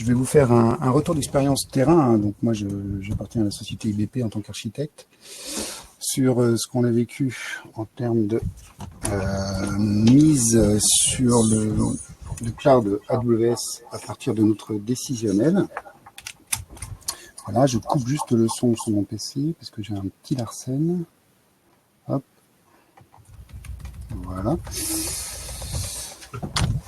je vais vous faire un retour d'expérience terrain. Hein. Donc moi, j'appartiens à la société IBP en tant qu'architecte sur ce qu'on a vécu en termes de mise sur le cloud AWS à partir de notre décisionnel. Voilà, je coupe juste le son sur mon PC parce que j'ai un petit Larsen. Hop. Voilà.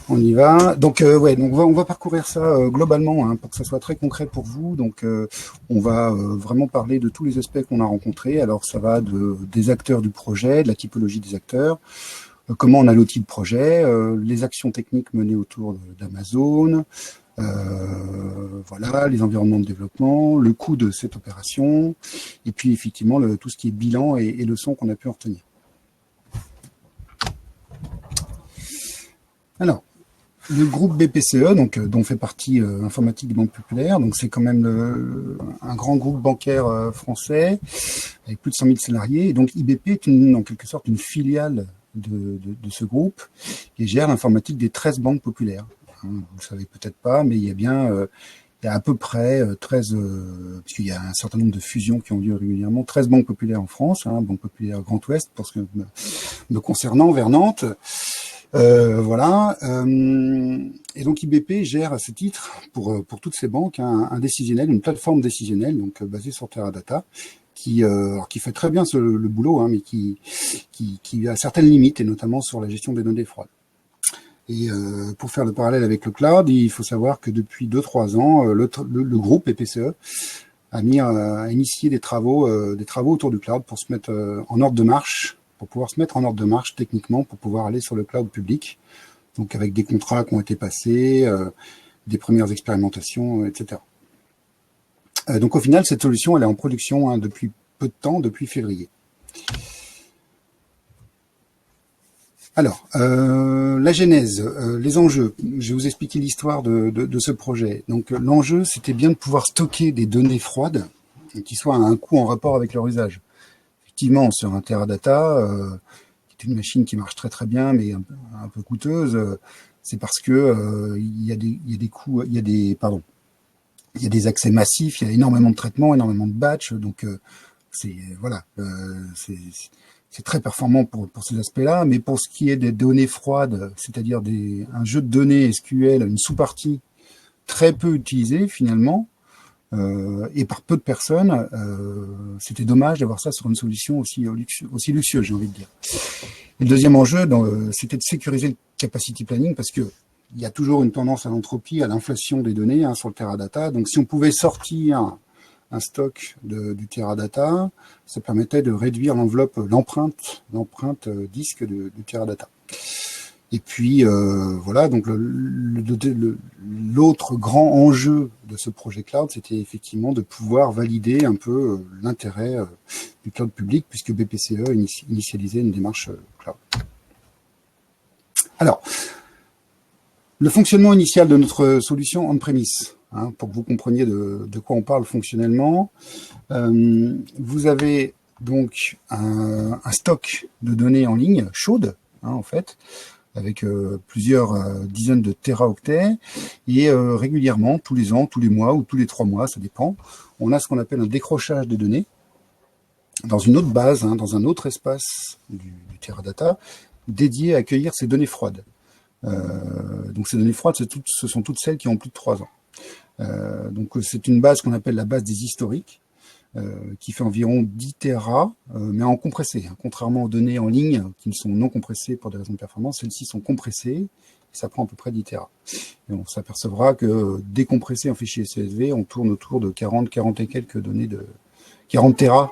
On y va. Donc donc on va parcourir ça globalement pour que ça soit très concret pour vous. Donc on va vraiment parler de tous les aspects qu'on a rencontrés. Alors ça va des acteurs du projet, de la typologie des acteurs, comment on a l'outil de projet, les actions techniques menées autour d'Amazon, voilà, les environnements de développement, le coût de cette opération, et puis effectivement tout ce qui est bilan et leçons qu'on a pu en retenir. Alors, le groupe BPCE, donc, dont fait partie Informatique des Banques Populaires, donc c'est quand même un grand groupe bancaire français avec plus de 100 000 salariés. Et donc IBP est en quelque sorte une filiale de ce groupe qui gère l'informatique des 13 banques populaires. Vous ne savez peut-être pas, mais il y a bien, il y a à peu près 13, puisqu'il y a un certain nombre de fusions qui ont lieu régulièrement, 13 banques populaires en France, Banque Populaire Grand Ouest, pour ce que me concernant, vers Nantes. Voilà. Et donc IBP gère à ce titre, pour toutes ces banques, un décisionnel, une plateforme décisionnelle, donc basée sur Teradata, qui fait très bien le boulot, mais qui a certaines limites, et notamment sur la gestion des données froides. Et pour faire le parallèle avec le cloud, il faut savoir que depuis 2-3 ans, le groupe BPCE a initié des travaux autour du cloud pour se mettre en ordre de marche, pour pouvoir se mettre en ordre de marche techniquement, pour pouvoir aller sur le cloud public, donc avec des contrats qui ont été passés, des premières expérimentations, etc. Donc au final, cette solution, elle est en production depuis peu de temps, depuis février. Alors, la genèse, les enjeux. Je vais vous expliquer l'histoire de ce projet. Donc l'enjeu, c'était bien de pouvoir stocker des données froides qui soient à un coût en rapport avec leur usage. Effectivement, sur un Teradata, qui est une machine qui marche très très bien, mais un peu coûteuse, c'est parce que il y a des coûts, il y a des accès massifs, il y a énormément de traitements, énormément de batchs, donc c'est très performant pour ces aspects-là. Mais pour ce qui est des données froides, c'est-à-dire un jeu de données SQL, une sous-partie très peu utilisée finalement, et par peu de personnes, c'était dommage d'avoir ça sur une solution aussi luxueuse, j'ai envie de dire. Et le deuxième enjeu, c'était de sécuriser le capacity planning, parce que il y a toujours une tendance à l'entropie, à l'inflation des données sur le Teradata. Donc si on pouvait sortir un stock du Teradata, ça permettait de réduire l'empreinte disque du Teradata. Et puis voilà, donc l'autre grand enjeu de ce projet cloud, c'était effectivement de pouvoir valider un peu l'intérêt du cloud public, puisque BPCE initialisait une démarche cloud. Alors, le fonctionnement initial de notre solution on-premise, pour que vous compreniez de quoi on parle fonctionnellement. Vous avez donc un stock de données en ligne chaudes, en fait, avec plusieurs dizaines de téraoctets, et régulièrement, tous les ans, tous les mois ou tous les 3 mois, ça dépend, on a ce qu'on appelle un décrochage des données dans une autre base, dans un autre espace du Teradata, dédié à accueillir ces données froides. Donc ces données froides, ce sont toutes celles qui ont plus de 3 ans. Donc c'est une base qu'on appelle la base des historiques, qui fait environ 10 Tera, mais en compressé. Contrairement aux données en ligne qui ne sont non compressées pour des raisons de performance, celles-ci sont compressées, et ça prend à peu près 10 Tera. Et on s'apercevra que décompressé en fichier CSV, on tourne autour de 40 et quelques données 40 Tera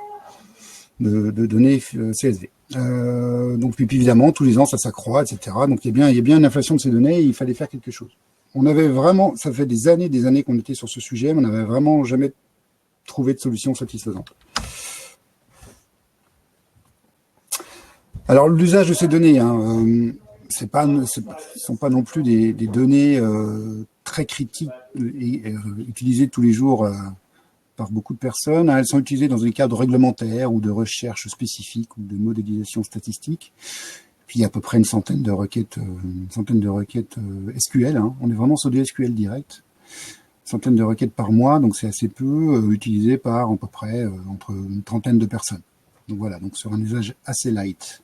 de données CSV. Donc puis évidemment, tous les ans, ça s'accroît, etc. Donc il y a bien une inflation de ces données, et il fallait faire quelque chose. On avait vraiment, ça fait des années qu'on était sur ce sujet, mais on n'avait vraiment jamais trouvé de solution satisfaisante. Alors l'usage de ces données, ce sont pas non plus des données très critiques et utilisées tous les jours par beaucoup de personnes. Elles sont utilisées dans des cadres réglementaires ou de recherche spécifique ou de modélisation statistique. Puis il y a à peu près une centaine de requêtes SQL. On est vraiment sur du SQL direct. centaines de requêtes par mois, donc c'est assez peu, utilisé par à peu près entre une trentaine de personnes. Donc voilà, donc sur un usage assez light.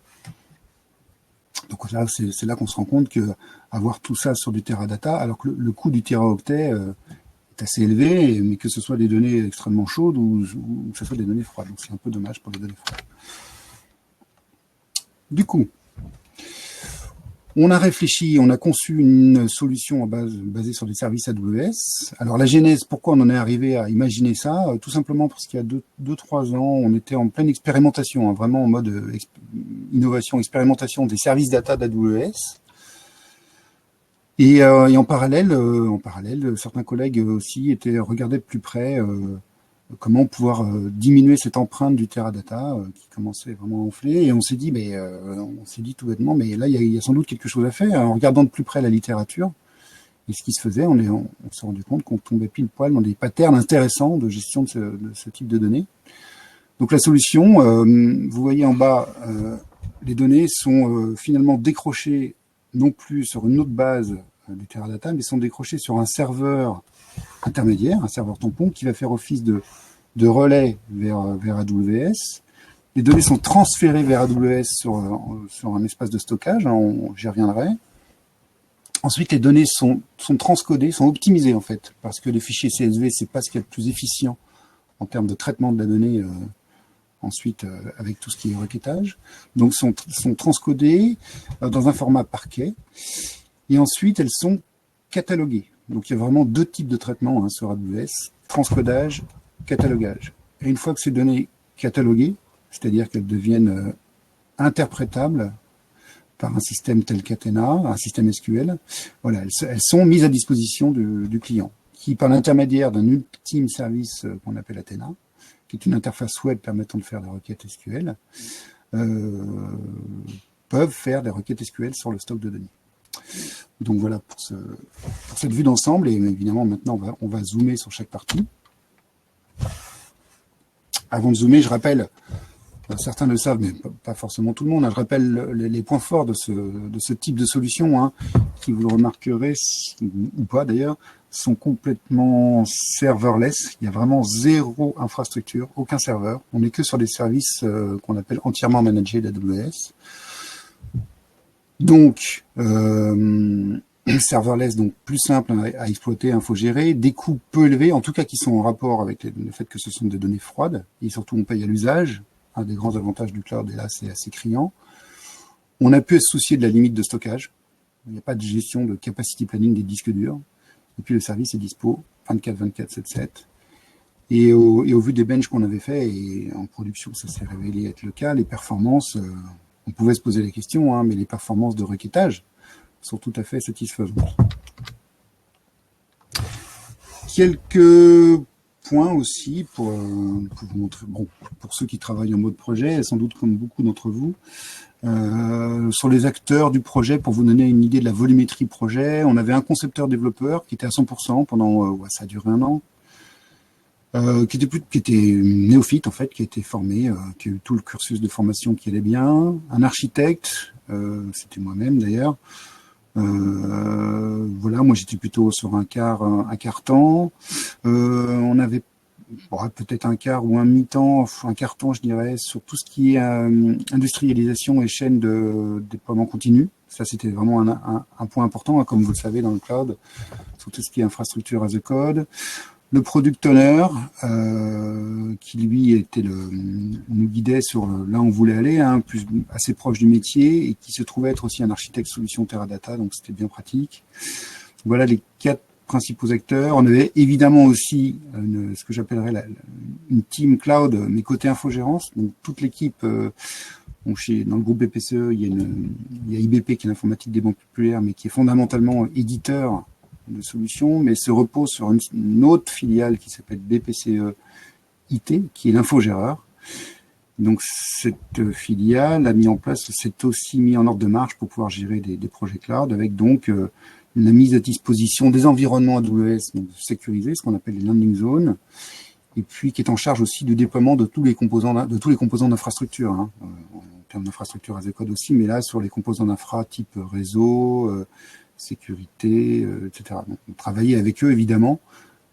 Donc là, c'est là qu'on se rend compte que avoir tout ça sur du Teradata, alors que le coût du teraoctet est assez élevé, mais que ce soit des données extrêmement chaudes ou que ce soit des données froides. Donc c'est un peu dommage pour les données froides. Du coup, on a réfléchi, on a conçu une solution basée sur des services AWS. Alors la genèse, pourquoi on en est arrivé à imaginer ça? Tout simplement parce qu'il y a 2-3 ans, on était en pleine expérimentation, hein, vraiment en mode innovation, expérimentation des services data d'AWS. Et en parallèle, certains collègues aussi regardaient de plus près comment pouvoir diminuer cette empreinte du Teradata qui commençait vraiment à enfler. Et on s'est dit tout bêtement, mais là, il y a sans doute quelque chose à faire. En regardant de plus près la littérature et ce qui se faisait, on s'est rendu compte qu'on tombait pile poil dans des patterns intéressants de gestion de ce type de données. Donc la solution, vous voyez en bas, les données sont finalement décrochées non plus sur une autre base du Teradata, mais sont décrochées sur un serveur intermédiaire, un serveur tampon, qui va faire office de relais vers AWS. Les données sont transférées vers AWS sur un espace de stockage, hein, j'y reviendrai. Ensuite, les données sont transcodées, sont optimisées en fait, parce que les fichiers CSV, c'est pas ce qui est le plus efficient en termes de traitement de la donnée ensuite avec tout ce qui est requêtage. Donc, sont transcodées dans un format parquet, et ensuite, elles sont cataloguées. Donc, il y a vraiment 2 types de traitements sur AWS, transcodage, catalogage. Et une fois que ces données cataloguées, c'est-à-dire qu'elles deviennent interprétables par un système tel qu'Athena, un système SQL, voilà, elles sont mises à disposition du client, qui, par l'intermédiaire d'un ultime service qu'on appelle Athena, qui est une interface web permettant de faire des requêtes SQL, peuvent faire des requêtes SQL sur le stock de données. Donc voilà pour cette vue d'ensemble, et évidemment maintenant on va zoomer sur chaque partie. Avant de zoomer, je rappelle, certains le savent, mais pas forcément tout le monde, je rappelle les points forts de ce type de solution, qui, vous le remarquerez, ou pas d'ailleurs, sont complètement serverless. Il y a vraiment 0 infrastructure, aucun serveur. On n'est que sur des services qu'on appelle entièrement managés d'AWS. Donc, serverless, donc plus simple à exploiter, infogérer, des coûts peu élevés, en tout cas qui sont en rapport avec le fait que ce sont des données froides, et surtout on paye à l'usage. Un des grands avantages du cloud, et là c'est assez criant. On a pu se soucier de la limite de stockage. Il n'y a pas de gestion de capacity planning des disques durs. Et puis le service est dispo 24/24/7/7. Et au vu des benches qu'on avait fait, et en production ça s'est révélé être le cas, les performances, on pouvait se poser la question, mais les performances de requêtage sont tout à fait satisfaisantes. Quelques points aussi pour vous montrer, bon, pour ceux qui travaillent en mode projet, sans doute comme beaucoup d'entre vous, sur les acteurs du projet, pour vous donner une idée de la volumétrie projet. On avait un concepteur-développeur qui était à 100% pendant, ça a duré 1 an, qui était néophyte en fait, qui a été formé, qui a eu tout le cursus de formation qui allait bien, un architecte, c'était moi-même d'ailleurs. Voilà, moi j'étais plutôt sur un quart temps. On avait peut-être un quart ou un mi-temps, un quart temps je dirais, sur tout ce qui est industrialisation et chaîne de déploiement continu. Ça c'était vraiment un point important, comme vous le savez dans le cloud, sur tout ce qui est infrastructure as a code. Le product owner, qui lui nous guidait sur là où on voulait aller, plus assez proche du métier, et qui se trouvait être aussi un architecte solution Teradata, donc c'était bien pratique. Voilà les 4 principaux acteurs. On avait évidemment aussi ce que j'appellerais une team cloud, mais côté infogérance, donc toute l'équipe. Dans le groupe BPCE, il y a IBP qui est l'informatique des banques populaires, mais qui est fondamentalement éditeur de solutions, mais se repose sur une autre filiale qui s'appelle BPCE IT, qui est l'infogéreur. Donc cette filiale a mis en place, s'est aussi mis en ordre de marche pour pouvoir gérer des projets cloud, avec donc la mise à disposition des environnements AWS donc sécurisés, ce qu'on appelle les landing zones, et puis qui est en charge aussi du déploiement de tous les composants d'infrastructure, en termes d'infrastructure as a code aussi, mais là sur les composants d'infra type réseau, sécurité, etc. Donc, on travaillait avec eux évidemment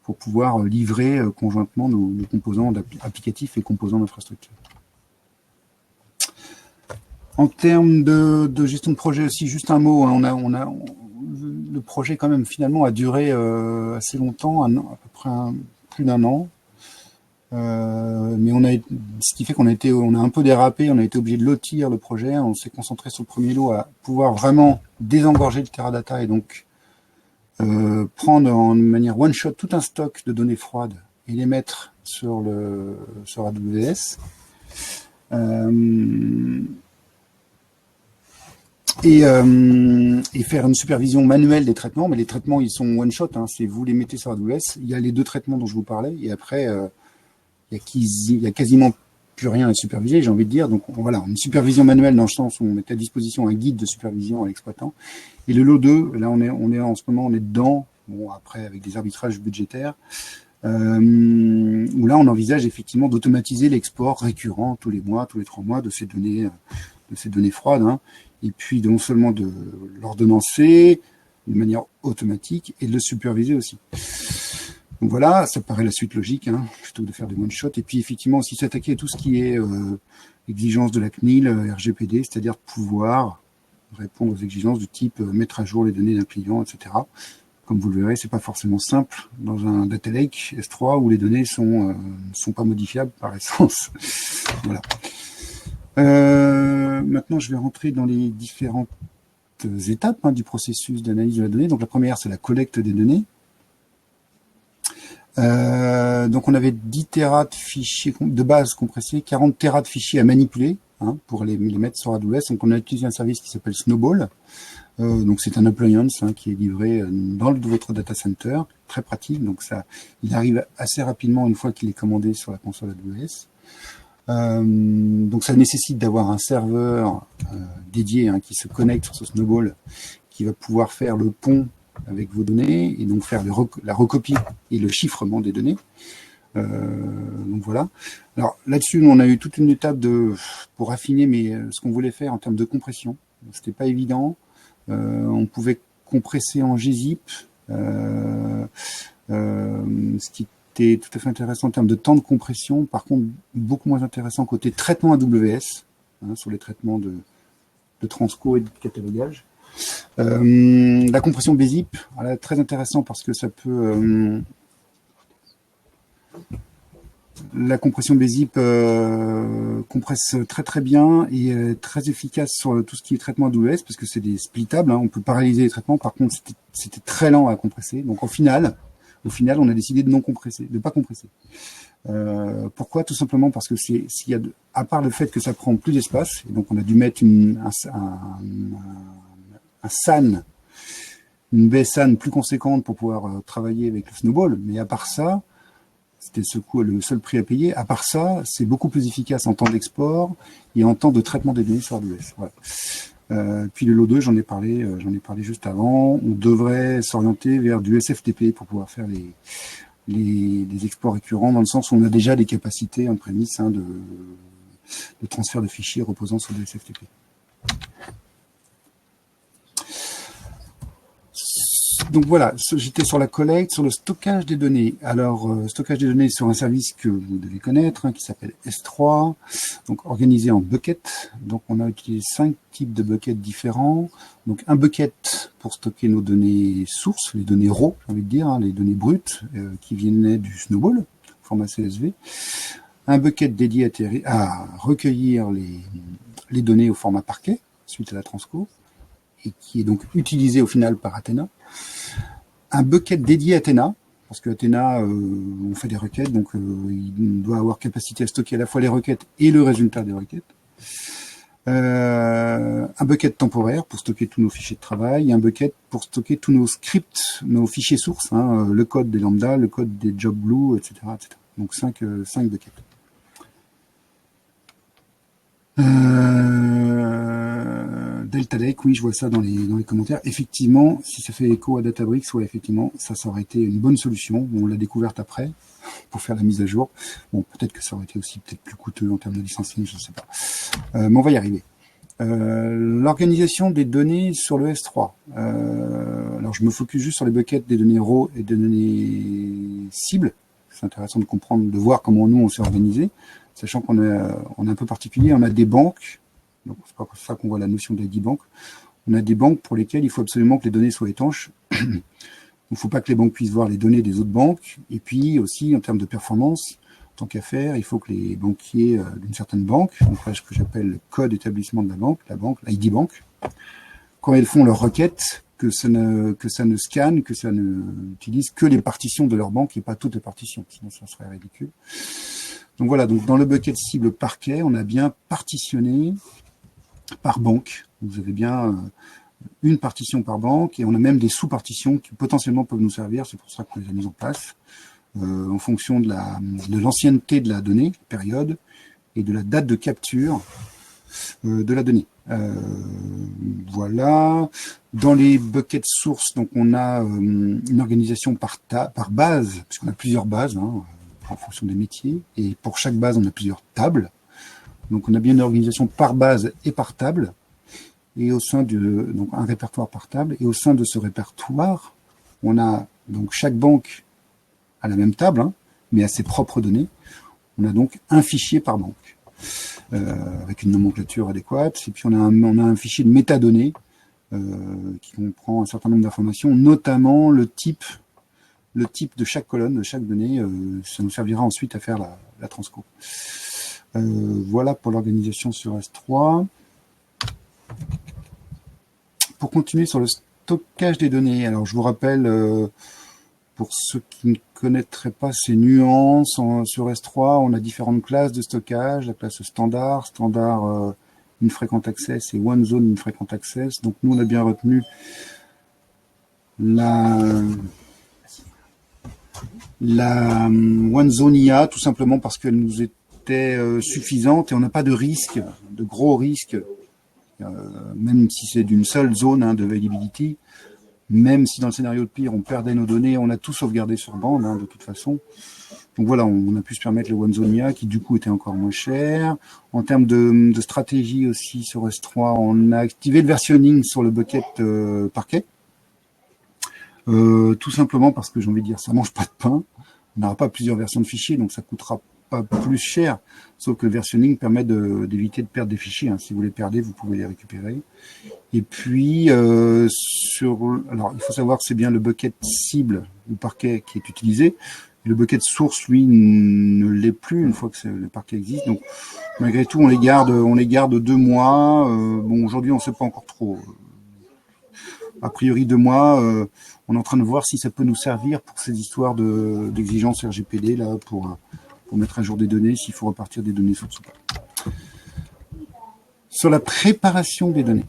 pour pouvoir livrer conjointement nos composants applicatifs et composants d'infrastructure. En termes de gestion de projet aussi, juste un mot, hein, le projet quand même finalement a duré assez longtemps, à peu près plus d'un an. Mais ce qui fait qu'on a un peu dérapé, on a été obligé de lotir le projet, on s'est concentré sur le premier lot à pouvoir vraiment désengorger le Teradata et donc prendre en manière one shot tout un stock de données froides et les mettre sur AWS. Et faire une supervision manuelle des traitements, mais les traitements ils sont one shot, hein, c'est vous les mettez sur AWS, il y a les 2 traitements dont je vous parlais, et après il y a quasiment plus rien à superviser, j'ai envie de dire. Donc voilà, une supervision manuelle dans le sens où on met à disposition un guide de supervision à l'exploitant. Et le lot 2, là on est en ce moment on est dedans, bon après avec des arbitrages budgétaires, où là on envisage effectivement d'automatiser l'export récurrent tous les mois, tous les 3 mois de ces données froides, hein, et puis non seulement de l'ordonnancer de manière automatique et de le superviser aussi. Donc voilà, ça paraît la suite logique, hein, plutôt que de faire des one-shot. Et puis effectivement aussi s'attaquer à tout ce qui est exigence de la CNIL, RGPD, c'est-à-dire pouvoir répondre aux exigences du type mettre à jour les données d'un client, etc. Comme vous le verrez, c'est pas forcément simple dans un data lake S3 où les données sont pas modifiables par essence. Voilà. Maintenant, je vais rentrer dans les différentes étapes du processus d'analyse de la donnée. Donc la première, c'est la collecte des données. Donc on avait 10 Tera de fichiers de base compressés, 40 Tera de fichiers à manipuler, hein, pour les mettre sur AWS. Donc on a utilisé un service qui s'appelle Snowball. Donc c'est un appliance, hein, qui est livré dans votre data center, très pratique. Donc ça, il arrive assez rapidement une fois qu'il est commandé sur la console AWS. Donc ça nécessite d'avoir un serveur dédié, hein, qui se connecte sur ce Snowball, qui va pouvoir faire le pont avec vos données et donc faire la recopie et le chiffrement des données. Donc voilà. Alors là-dessus, on a eu toute une étape pour affiner ce qu'on voulait faire en termes de compression. C'était pas évident. On pouvait compresser en gzip, ce qui était tout à fait intéressant en termes de temps de compression. Par contre, beaucoup moins intéressant côté traitement AWS, hein, sur les traitements de transco et de catalogage. La compression BZIP, voilà, très intéressant parce que ça peut... la compression BZIP compresse très très bien et est très efficace sur tout ce qui est traitement AWS parce que c'est des splittables, hein, on peut paralyser les traitements. Par contre, c'était très lent à compresser. Donc au final, on a décidé de pas compresser. Pourquoi? Tout simplement parce que à part le fait que ça prend plus d'espace, et donc on a dû mettre un SAN, une baie SAN plus conséquente pour pouvoir travailler avec le Snowball, mais à part ça, c'était le seul prix à payer. À part ça, c'est beaucoup plus efficace en temps d'export et en temps de traitement des données sur AWS. Voilà. Puis le lot 2, j'en ai parlé juste avant. On devrait s'orienter vers du SFTP pour pouvoir faire les exports récurrents, dans le sens où on a déjà des capacités en prémisse, hein, de transfert de fichiers reposant sur du SFTP. Donc voilà, j'étais sur la collecte, sur le stockage des données. Alors, stockage des données sur un service que vous devez connaître, hein, qui s'appelle S3, donc organisé en buckets. Donc on a utilisé 5 types de buckets différents. Donc un bucket pour stocker nos données sources, les données raw, j'ai envie de dire, hein, les données brutes qui venaient du Snowball, format CSV. Un bucket dédié à recueillir les données au format parquet, suite à la transco, et qui est donc utilisé au final par Athena. Un bucket dédié à Athena, parce que Athena, on fait des requêtes, donc il doit avoir capacité à stocker à la fois les requêtes et le résultat des requêtes. Un bucket temporaire pour stocker tous nos fichiers de travail, et un bucket pour stocker tous nos scripts, nos fichiers sources, hein, le code des lambda, le code des JobBlue, etc., etc. Donc 5 buckets. Delta Lake, oui, je vois ça dans les commentaires. Effectivement, si ça fait écho à Databricks, ouais, effectivement, ça aurait été une bonne solution. Bon, on l'a découverte après, pour faire la mise à jour. Bon, peut-être que ça aurait été aussi peut-être plus coûteux en termes de licensing, je ne sais pas. Mais on va y arriver. L'organisation des données sur le S3. Alors, je me focus juste sur les buckets des données raw et des données cibles. C'est intéressant de comprendre, de voir comment nous on s'est organisé, sachant qu'on est un peu particulier. On a des banques, donc c'est pas pour ça qu'on voit la notion d'ID bank. On a des banques pour lesquelles il faut absolument que les données soient étanches. Il ne faut pas que les banques puissent voir les données des autres banques. Et puis aussi, en termes de performance, tant qu'à faire, il faut que les banquiers d'une certaine banque, donc là, ce que j'appelle le code d'établissement de la banque, l'ID bank, quand ils font leurs requêtes, que ça ne scanne, que ça ne utilise que les partitions de leur banque et pas toutes les partitions, sinon ça serait ridicule. Donc voilà, donc dans le bucket cible parquet, on a bien partitionné par banque. Vous avez bien une partition par banque et on a même des sous-partitions qui potentiellement peuvent nous servir. C'est pour ça qu'on les a mises en place en fonction de l'ancienneté de la donnée, période, et de la date de capture de la donnée. Voilà. Dans les buckets sources, donc on a une organisation par base, puisqu'on a plusieurs bases en fonction des métiers, et pour chaque base on a plusieurs tables. Donc on a bien une organisation par base et par table, et au sein donc un répertoire par table, et au sein de ce répertoire, on a donc chaque banque à la même table, mais à ses propres données. On a donc un fichier par banque, avec une nomenclature adéquate, et puis on a un fichier de métadonnées qui comprend un certain nombre d'informations, notamment le type de chaque colonne, de chaque donnée. Ça nous servira ensuite à faire la transco. Voilà pour l'organisation sur S3. Pour continuer sur le stockage des données, alors je vous rappelle, pour ceux qui ne connaîtraient pas ces nuances, sur S3, on a différentes classes de stockage, la classe standard infrequent access et one zone infrequent access. Donc nous, on a bien retenu la one zone IA, tout simplement parce qu'elle nous était suffisante et on n'a pas de risque, de gros risques, même si c'est d'une seule zone de availability. Même si dans le scénario de pire, on perdait nos données, on a tout sauvegardé sur bande, de toute façon. Donc voilà, on a pu se permettre le One Zone IA, qui du coup était encore moins cher. En termes de stratégie aussi sur S3, on a activé le versionning sur le bucket parquet. Tout simplement parce que j'ai envie de dire, ça mange pas de pain. On n'aura pas plusieurs versions de fichiers, donc ça coûtera pas plus cher. Sauf que le versionning permet d'éviter de perdre des fichiers. Si vous les perdez, vous pouvez les récupérer. Et puis, alors il faut savoir que c'est bien le bucket cible ou parquet qui est utilisé. Le bucket source, lui, ne l'est plus une fois que le parquet existe. Donc, malgré tout, on les garde 2 mois. Bon, aujourd'hui, on ne sait pas encore trop. A priori, 2 mois. On est en train de voir si ça peut nous servir pour ces histoires d'exigences RGPD là, pour mettre à jour des données, s'il faut repartir des données sources ou pas. Sur la préparation des données.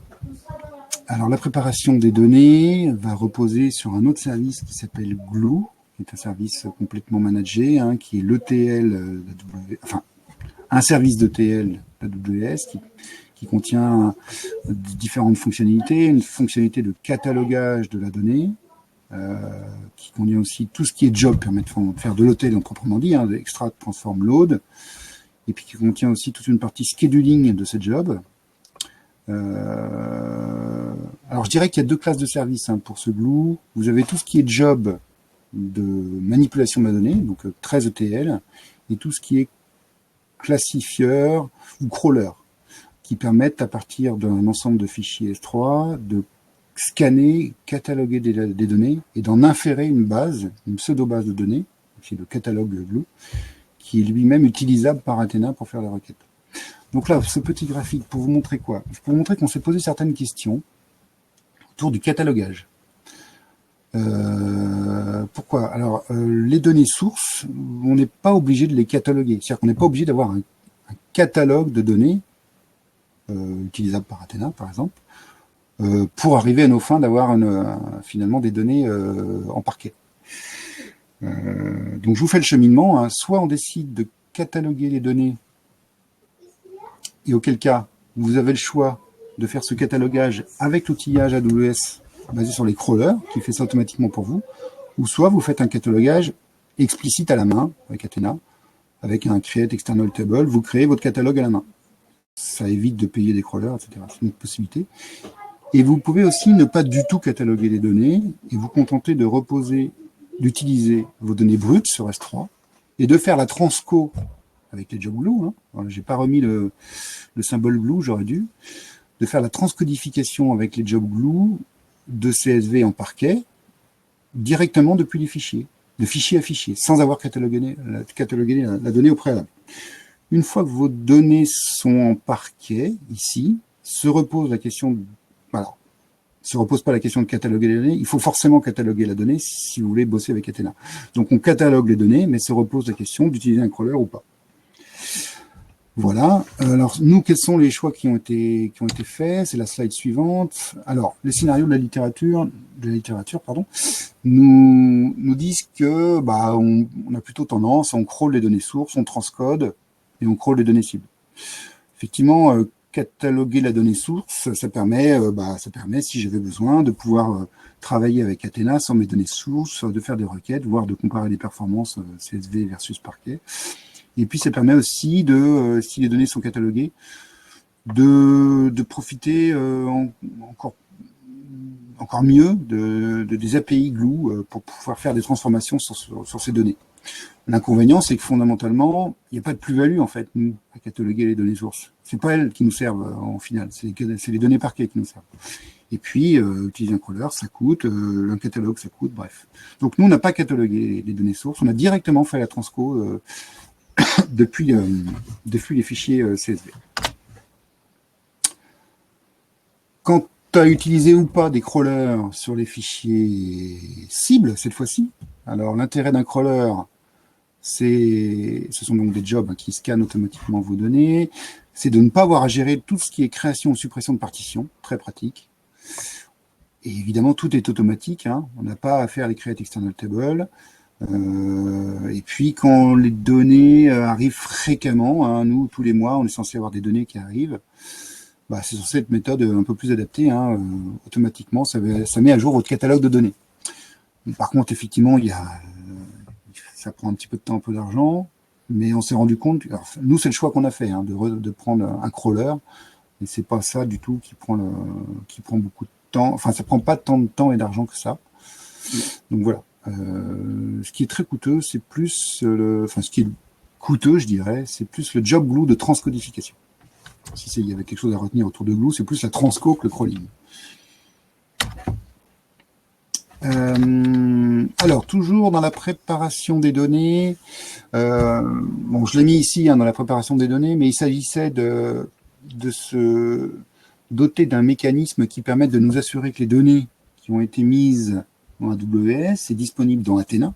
Alors, la préparation des données va reposer sur un autre service qui s'appelle Glue, qui est un service complètement managé, qui est l'ETL, enfin, un service d'ETL d'AWS qui contient différentes fonctionnalités, une fonctionnalité de catalogage de la donnée, qui contient aussi tout ce qui est job, permet de faire de l'ETL proprement dit, extract, transform, load, et puis qui contient aussi toute une partie scheduling de ces jobs. Alors je dirais qu'il y a 2 classes de services pour ce Glue. Vous avez tout ce qui est job de manipulation de la donnée, donc 13 ETL, et tout ce qui est classifieur ou crawler, qui permettent à partir d'un ensemble de fichiers S3 de scanner, cataloguer des données et d'en inférer une base, une pseudo-base de données, qui est le catalogue Glue, qui est lui-même utilisable par Athena pour faire les requêtes. Donc là, ce petit graphique, pour vous montrer quoi? Pour vous montrer qu'on s'est posé certaines questions autour du catalogage. Pourquoi? Alors, les données sources, on n'est pas obligé de les cataloguer. C'est-à-dire qu'on n'est pas obligé d'avoir un catalogue de données utilisables par Athena, par exemple, pour arriver à nos fins d'avoir finalement des données en parquet. Donc, je vous fais le cheminement. Soit on décide de cataloguer les données, et auquel cas, vous avez le choix de faire ce catalogage avec l'outillage AWS basé sur les crawlers, qui fait ça automatiquement pour vous, ou soit vous faites un catalogage explicite à la main, avec Athena, avec un create external table, vous créez votre catalogue à la main. Ça évite de payer des crawlers, etc. C'est une possibilité. Et vous pouvez aussi ne pas du tout cataloguer les données, et vous contenter de reposer d'utiliser vos données brutes sur S3 et de faire la transco avec les job glue. Hein. J'ai pas remis le symbole glue, j'aurais dû. De faire la transcodification avec les job glue de CSV en parquet directement depuis les fichiers, de fichier à fichier, sans avoir catalogué la donnée au préalable. Une fois que vos données sont en parquet, ici, se repose la question, voilà, se repose pas la question de cataloguer les données, il faut forcément cataloguer la donnée si vous voulez bosser avec Athena. Donc on catalogue les données, mais se repose la question d'utiliser un crawler ou pas. Voilà. Alors, nous, quels sont les choix qui ont été faits? C'est la slide suivante. Alors, les scénarios de la littérature, nous disent que, on a plutôt tendance, on crawl les données sources, on transcode et on crawl les données cibles. Effectivement, cataloguer la donnée source, ça permet, si j'avais besoin, de pouvoir travailler avec Athena sur mes données sources, de faire des requêtes, voire de comparer les performances CSV versus parquet. Et puis, ça permet aussi de, si les données sont cataloguées, de profiter encore mieux des API Glue pour pouvoir faire des transformations sur ces données. L'inconvénient, c'est que fondamentalement, il n'y a pas de plus-value, en fait, nous, à cataloguer les données sources. C'est pas elles qui nous servent en final, c'est les données parquet qui nous servent. Et puis, utiliser un crawler, ça coûte, un catalogue, ça coûte, bref. Donc, nous, on n'a pas catalogué les données sources, on a directement fait la transco depuis les fichiers CSV. Quant à utiliser ou pas des crawlers sur les fichiers cibles, cette fois-ci, alors l'intérêt d'un crawler, ce sont donc des jobs qui scannent automatiquement vos données, c'est de ne pas avoir à gérer tout ce qui est création ou suppression de partitions, très pratique. Et évidemment, tout est automatique, hein. On n'a pas à faire les create external table. Et puis quand les données arrivent fréquemment, hein, nous tous les mois on est censé avoir des données qui arrivent, c'est censé être une méthode un peu plus adaptée, hein, automatiquement ça met à jour votre catalogue de données. Par contre effectivement ça prend un petit peu de temps, un peu d'argent, mais on s'est rendu compte, alors, nous c'est le choix qu'on a fait, hein, de prendre un crawler, et c'est pas ça du tout qui prend beaucoup de temps, enfin ça prend pas tant de temps et d'argent que ça. Donc voilà. Ce qui est très coûteux, c'est plus ce qui est coûteux, je dirais, c'est plus le job glue de transcodification. Si il y avait quelque chose à retenir autour de glue, c'est plus la transco que le crawling. Alors, toujours dans la préparation des données, je l'ai mis ici, hein, dans la préparation des données, mais il s'agissait de se doter d'un mécanisme qui permette de nous assurer que les données qui ont été mises dans AWS et disponibles dans Athena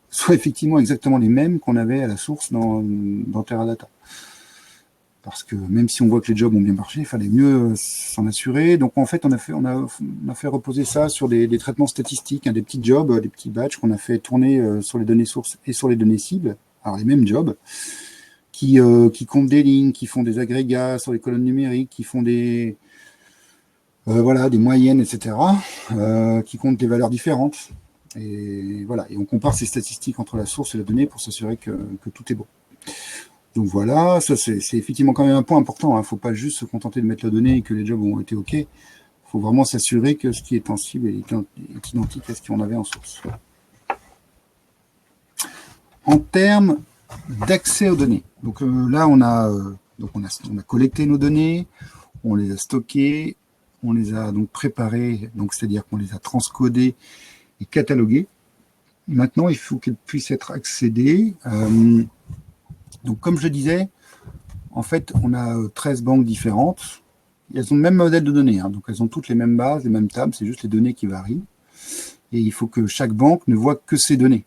soient effectivement exactement les mêmes qu'on avait à la source dans Teradata. Parce que même si on voit que les jobs ont bien marché, il fallait mieux s'en assurer. Donc en fait, on a fait reposer ça sur des traitements statistiques, hein, des petits jobs, des petits batchs qu'on a fait tourner sur les données sources et sur les données cibles. Alors les mêmes jobs qui comptent des lignes, qui font des agrégats sur les colonnes numériques, qui font des moyennes, etc., qui comptent des valeurs différentes. Et voilà, et on compare ces statistiques entre la source et la donnée pour s'assurer que tout est bon. Donc voilà, ça c'est effectivement quand même un point important. Il ne faut pas juste se contenter de mettre la donnée et que les jobs ont été OK. Il faut vraiment s'assurer que ce qui est en cible est identique à ce qu'on avait en source. En termes d'accès aux données, donc là on a collecté nos données, on les a stockées, on les a donc préparées, donc c'est-à-dire qu'on les a transcodées et cataloguées. Maintenant, il faut qu'elles puissent être accédées. Donc, comme je le disais, en fait, on a 13 banques différentes. Elles ont le même modèle de données, hein, donc elles ont toutes les mêmes bases, les mêmes tables, c'est juste les données qui varient. Et il faut que chaque banque ne voit que ces données.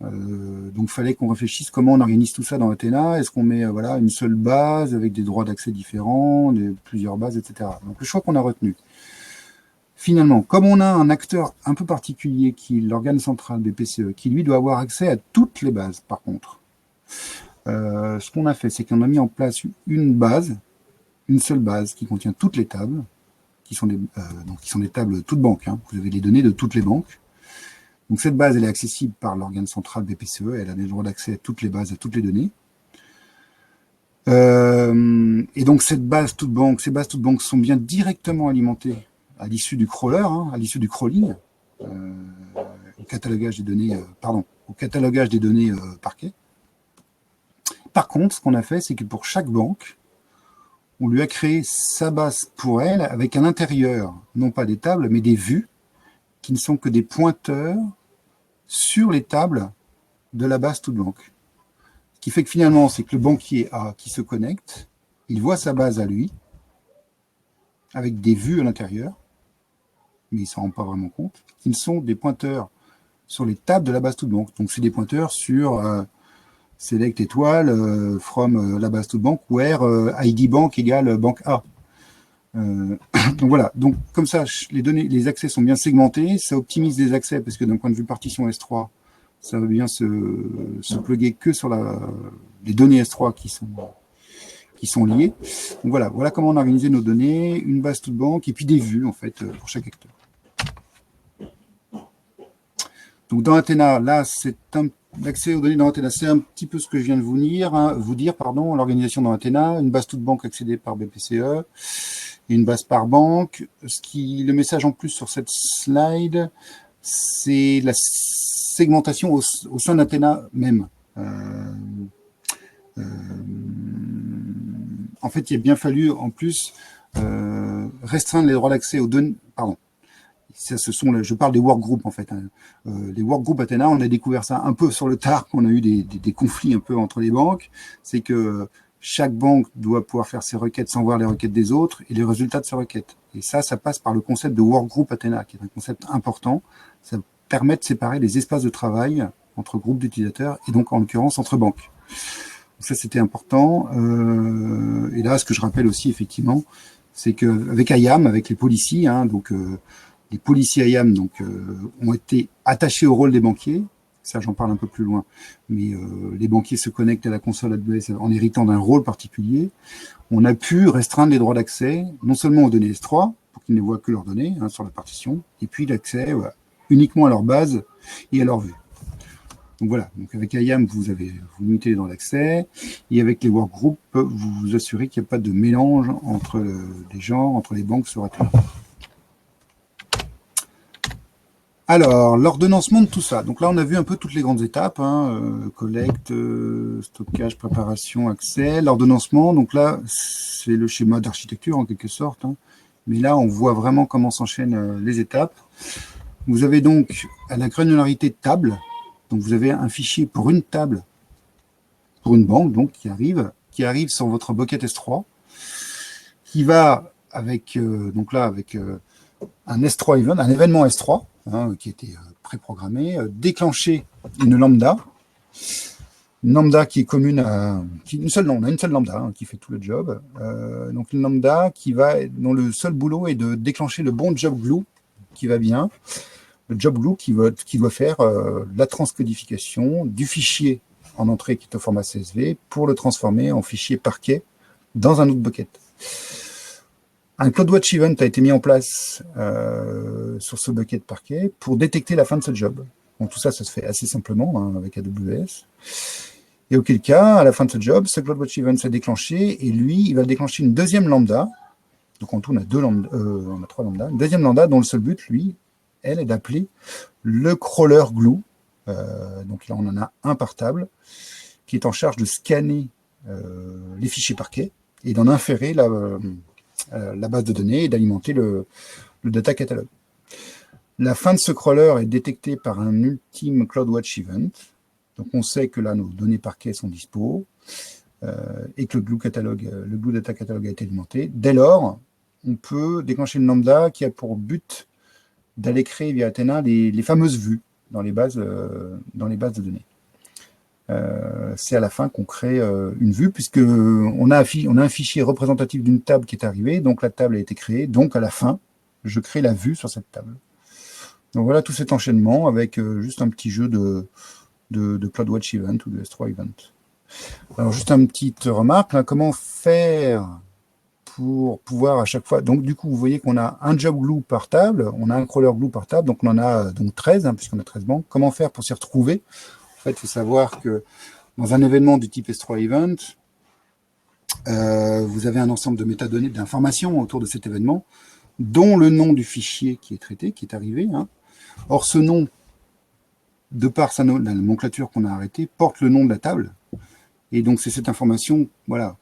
Donc, il fallait qu'on réfléchisse comment on organise tout ça dans Athena. Est-ce qu'on met une seule base avec des droits d'accès différents, plusieurs bases, etc. Donc, le choix qu'on a retenu. Finalement, comme on a un acteur un peu particulier qui est l'organe central des PCE, qui lui doit avoir accès à toutes les bases, par contre, ce qu'on a fait, c'est qu'on a mis en place une seule base qui contient toutes les tables, qui sont des tables toutes banques. Hein. Vous avez les données de toutes les banques. Donc cette base, elle est accessible par l'organe central BPCE, elle a le droit d'accès à toutes les bases, à toutes les données. Et donc ces bases toutes banques sont bien directement alimentées à l'issue du crawler, hein, à l'issue du crawling. catalogage des données, au catalogage des données parquet. Par contre, ce qu'on a fait, c'est que pour chaque banque, on lui a créé sa base pour elle avec à l'intérieur, non pas des tables, mais des vues qui ne sont que des pointeurs sur les tables de la base toute banque. Ce qui fait que finalement, c'est que le banquier A qui se connecte, il voit sa base à lui, avec des vues à l'intérieur, mais il ne s'en rend pas vraiment compte, qui sont des pointeurs sur les tables de la base toute banque. Donc c'est des pointeurs sur select étoile from la base toute banque, where ID bank égale banque A. Donc voilà, donc comme ça, les accès sont bien segmentés, ça optimise les accès, parce que d'un point de vue partition S3, ça va bien se plugger que sur les données S3 qui sont liées. Donc voilà comment on a organisé nos données, une base toute banque, et puis des vues, en fait, pour chaque acteur. Donc dans Athena, là, l'accès aux données dans Athena, c'est un petit peu ce que je viens de vous dire, l'organisation dans Athena, une base toute banque accédée par BPCE, et une base par banque. Le message en plus sur cette slide, c'est la segmentation au sein d'Athena même. En fait, il a bien fallu, en plus, restreindre les droits d'accès aux données. Pardon. Je parle des workgroups, en fait. Les workgroups Athena, on a découvert ça un peu sur le tard, qu'on a eu des conflits un peu entre les banques. C'est que chaque banque doit pouvoir faire ses requêtes sans voir les requêtes des autres et les résultats de ses requêtes. Et ça passe par le concept de workgroup Athena, qui est un concept important. Ça permet de séparer les espaces de travail entre groupes d'utilisateurs et donc, en l'occurrence, entre banques. Donc ça, c'était important. Et là, ce que je rappelle aussi, effectivement, c'est qu'avec IAM, avec les policiers, les policiers IAM ont été attachés au rôle des banquiers. Ça, j'en parle un peu plus loin. Mais les banquiers se connectent à la console AWS en héritant d'un rôle particulier. On a pu restreindre les droits d'accès, non seulement aux données S3, pour qu'ils ne voient que leurs données sur la partition, et puis l'accès uniquement à leur base et à leur vue. Donc voilà, donc avec IAM, vous limitez les droits d'accès, et avec les workgroups, vous vous assurez qu'il n'y a pas de mélange entre les genres, entre les banques sur Athena. Alors, l'ordonnancement de tout ça. Donc là, on a vu un peu toutes les grandes étapes, collecte, stockage, préparation, accès, l'ordonnancement. Donc là, c'est le schéma d'architecture en quelque sorte. Mais là, on voit vraiment comment s'enchaînent les étapes. Vous avez donc à la granularité de table. Donc vous avez un fichier pour une table, pour une banque, donc qui arrive sur votre bucket S3, qui va avec un S3 event, un événement S3, qui était préprogrammé, déclencher une lambda qui est commune à une seule lambda qui fait tout le job. Donc une lambda dont le seul boulot est de déclencher le bon job glue qui va bien. Le job glue qui doit faire la transcodification du fichier en entrée qui est au format CSV pour le transformer en fichier parquet dans un autre bucket. Un CloudWatch Event a été mis en place sur ce bucket parquet pour détecter la fin de ce job. Donc tout ça, ça se fait assez simplement avec AWS. Et auquel cas, à la fin de ce job, ce CloudWatch Event s'est déclenché et lui, il va déclencher une deuxième lambda. Donc en tout, on a trois lambdas. Une deuxième lambda dont le seul but, lui, elle est d'appeler le crawler glue. Donc là, on en a un par table qui est en charge de scanner les fichiers parquet et d'en inférer la base de données et d'alimenter le data catalog. La fin de ce crawler est détectée par un ultime CloudWatch Event. Donc on sait que là, nos données parquet sont dispo et que le glue data catalog a été alimenté. Dès lors, on peut déclencher une lambda qui a pour but d'aller créer via Athena les fameuses vues dans les bases de données. C'est à la fin qu'on crée une vue, puisqu'on a un fichier représentatif d'une table qui est arrivé, donc la table a été créée, donc à la fin, je crée la vue sur cette table. Donc voilà tout cet enchaînement avec juste un petit jeu de CloudWatch Event ou de S3 Event. Alors juste une petite remarque, là, comment faire pour pouvoir à chaque fois... Donc du coup, vous voyez qu'on a un job glue par table, on a un crawler glue par table, donc on en a donc 13, puisqu'on a 13 banques. Comment faire pour s'y retrouver? En fait, il faut savoir que dans un événement du type S3 Event, vous avez un ensemble de métadonnées, d'informations autour de cet événement, dont le nom du fichier qui est traité, qui est arrivé. Or, ce nom de par la nomenclature qu'on a arrêtée, porte le nom de la table. Et donc, c'est cette information, voilà,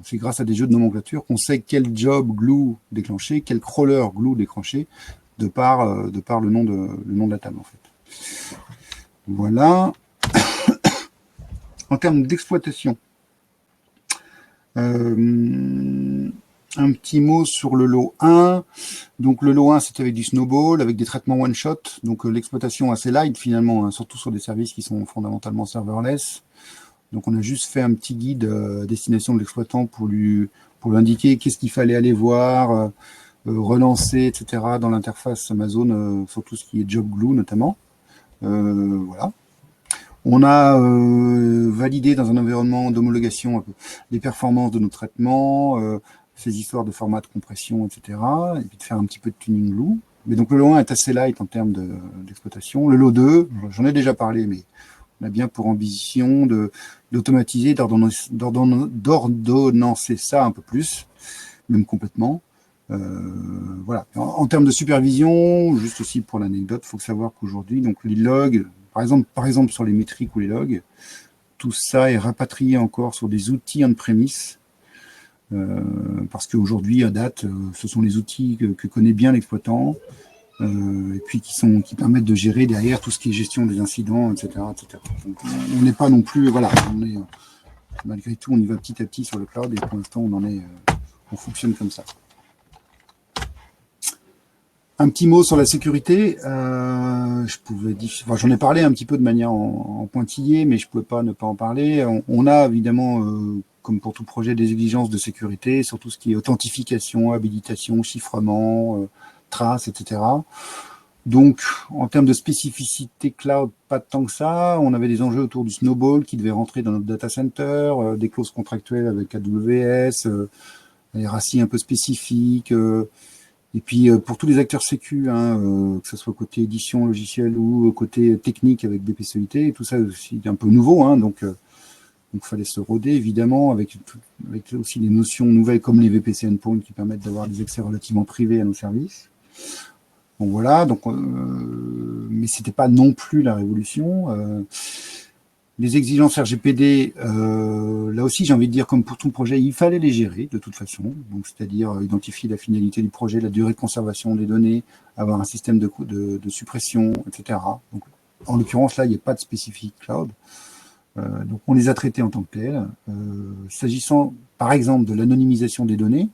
c'est grâce à des jeux de nomenclature qu'on sait quel job glue déclencher, quel crawler glue déclencher, de par le nom de la table, en fait. Voilà. En termes d'exploitation, un petit mot sur le lot 1. Donc le lot 1, c'était avec du snowball, avec des traitements one-shot. Donc l'exploitation assez light finalement, hein, surtout sur des services qui sont fondamentalement serverless. Donc on a juste fait un petit guide à destination de l'exploitant pour lui indiquer qu'est-ce qu'il fallait aller voir, relancer, etc. dans l'interface Amazon, sur tout ce qui est job glue notamment. Voilà. On a validé dans un environnement d'homologation les performances de nos traitements, ces histoires de format de compression, etc. Et puis de faire un petit peu de tuning glue. Mais donc le lot 1 est assez light en termes d'exploitation. Le lot 2, j'en ai déjà parlé, mais on a bien pour ambition d'automatiser, d'ordonnancer ça un peu plus, même complètement. Voilà. En termes de supervision, juste aussi pour l'anecdote, il faut savoir qu'aujourd'hui, donc les logs, par exemple sur les métriques ou les logs, tout ça est rapatrié encore sur des outils on-premise, parce qu'aujourd'hui, à date, ce sont les outils que connaît bien l'exploitant, et puis qui permettent de gérer derrière tout ce qui est gestion des incidents, etc. etc. Donc, on n'est pas non plus, voilà, malgré tout, on y va petit à petit sur le cloud, et pour l'instant, on fonctionne comme ça. Un petit mot sur la sécurité. J'en ai parlé un petit peu de manière en pointillé, mais je pouvais pas ne pas en parler. On a évidemment, comme pour tout projet, des exigences de sécurité, sur tout ce qui est authentification, habilitation, chiffrement, traces, etc. Donc, en termes de spécificité cloud, pas tant que ça. On avait des enjeux autour du snowball qui devait rentrer dans notre data center, des clauses contractuelles avec AWS, des RACI un peu spécifiques. Et puis pour tous les acteurs sécu, que ce soit côté édition logicielle ou côté technique avec BPCE-IT, et tout ça aussi un peu nouveau, donc il fallait se roder évidemment avec aussi des notions nouvelles comme les VPC endpoints qui permettent d'avoir des accès relativement privés à nos services. Bon voilà, mais c'était pas non plus la révolution. Les exigences RGPD, là aussi, j'ai envie de dire, comme pour tout projet, il fallait les gérer de toute façon. Donc, c'est-à-dire identifier la finalité du projet, la durée de conservation des données, avoir un système de suppression, etc. Donc, en l'occurrence, là, il n'y a pas de spécifique cloud. Donc, on les a traités en tant que tels. S'agissant, par exemple, de l'anonymisation des données,